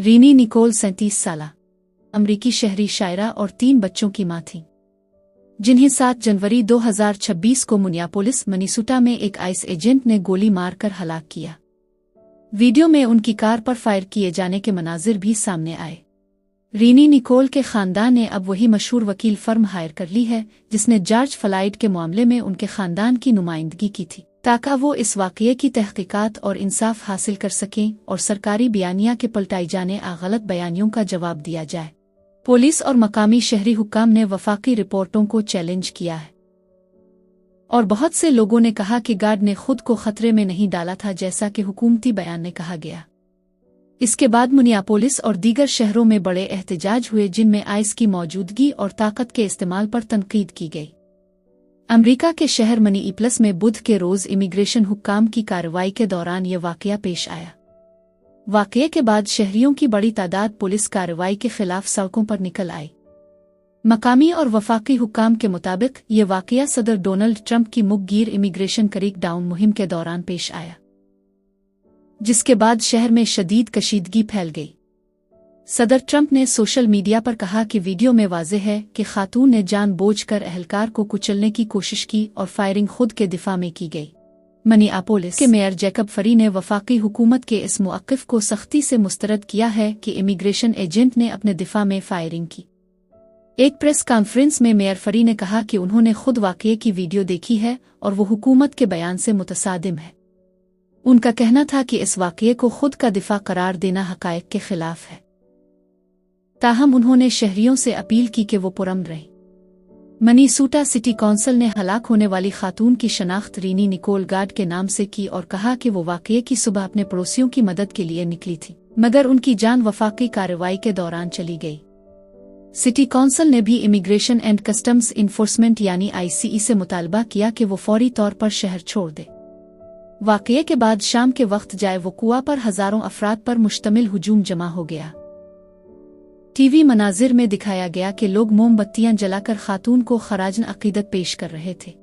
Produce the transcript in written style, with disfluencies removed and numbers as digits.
René Nicol 37 साल अमरीकी शहरी शायरा और 3 बच्चों की मां थी, जिन्हें 7 जनवरी 2026 को मिनियापोलिस मिनेसोटा में एक आइस एजेंट ने गोली मारकर हलाक किया। वीडियो में उनकी कार पर फायर किए जाने के मनाजिर भी सामने आए। रीनी निकोल के खानदान ने अब वही मशहूर वकील फर्म हायर कर ली है जिसने जॉर्ज फ्लॉयड के मामले में उनके खानदान की नुमाइंदगी की थी, ताकि वो इस वाक़ये की तहकीकात और इंसाफ हासिल कर सकें और सरकारी बयानिया के पलटाए जाने आ गलत बयानियों का जवाब दिया जाए। पुलिस और मकामी शहरी हुक्काम ने वफाकी रिपोर्टों को चैलेंज किया है और बहुत से लोगों ने कहा कि गार्ड ने खुद को खतरे में नहीं डाला था, जैसा कि हुकूमती बयान में कहा गया। इसके बाद मिनियापोलिस और दीगर शहरों में बड़े एहतजाज हुए, जिनमें आइस की मौजूदगी और ताकत के इस्तेमाल पर तनकीद की गई। अमेरिका के शहर मिनियापोलिस में बुध के रोज इमिग्रेशन हुक्काम की कार्रवाई के दौरान यह वाकया पेश आया। वाकये के बाद शहरियों की बड़ी तादाद पुलिस कार्रवाई के खिलाफ सड़कों पर निकल आई। मकामी और वफाकी हुक्काम के मुताबिक ये वाकया सदर डोनाल्ड ट्रंप की मुखगिर इमिग्रेशन क्रैकडाउन मुहिम के दौरान पेश आया, जिसके बाद शहर में शदीद कशीदगी फैल गई। सदर ट्रंप ने सोशल मीडिया पर कहा कि वीडियो में वाज़ेह है कि खातून ने जानबूझकर एहलकार को कुचलने की कोशिश की और फायरिंग खुद के दिफा में की गई। मिनियापोलिस के मेयर जैकब फरी ने वफाकी हुकूमत के इस मौक़िफ़ को सख्ती से मुस्तरद किया है कि इमिग्रेशन एजेंट ने अपने दिफा में फायरिंग की। एक प्रेस कॉन्फ्रेंस में मेयर फरी ने कहा कि उन्होंने खुद वाकये की वीडियो देखी है और वो हुकूमत के बयान से मुतसादिम है। उनका कहना था कि इस वाकये को खुद का दिफा करार देना हक़ाइक़ के खिलाफ है। ताहम उन्होंने शहरियों से अपील की कि वो पुरअमन रहें। मिनेसोटा सिटी कौंसिल ने हलाक होने वाली खातून की शनाख्त रीनी निकोल गार्ड के नाम से की और कहा कि वो वाकये की सुबह अपने पड़ोसियों की मदद के लिए निकली थी, मगर उनकी जान वफाकी कार्रवाई के दौरान चली गई। सिटी कौंसिल ने भी इमिग्रेशन एंड कस्टम्स इन्फोर्समेंट यानी ICE से मुतालबा किया कि वो फौरी तौर पर शहर छोड़ दे। वाकये के बाद शाम के वक्त जाए वक़ुआ पर हज़ारों अफराद पर मुश्तमिल हुजूम जमा हो गया। टीवी मनाजिर में दिखाया गया कि लोग मोमबत्तियां जलाकर खातून को खराजन अकीदत पेश कर रहे थे।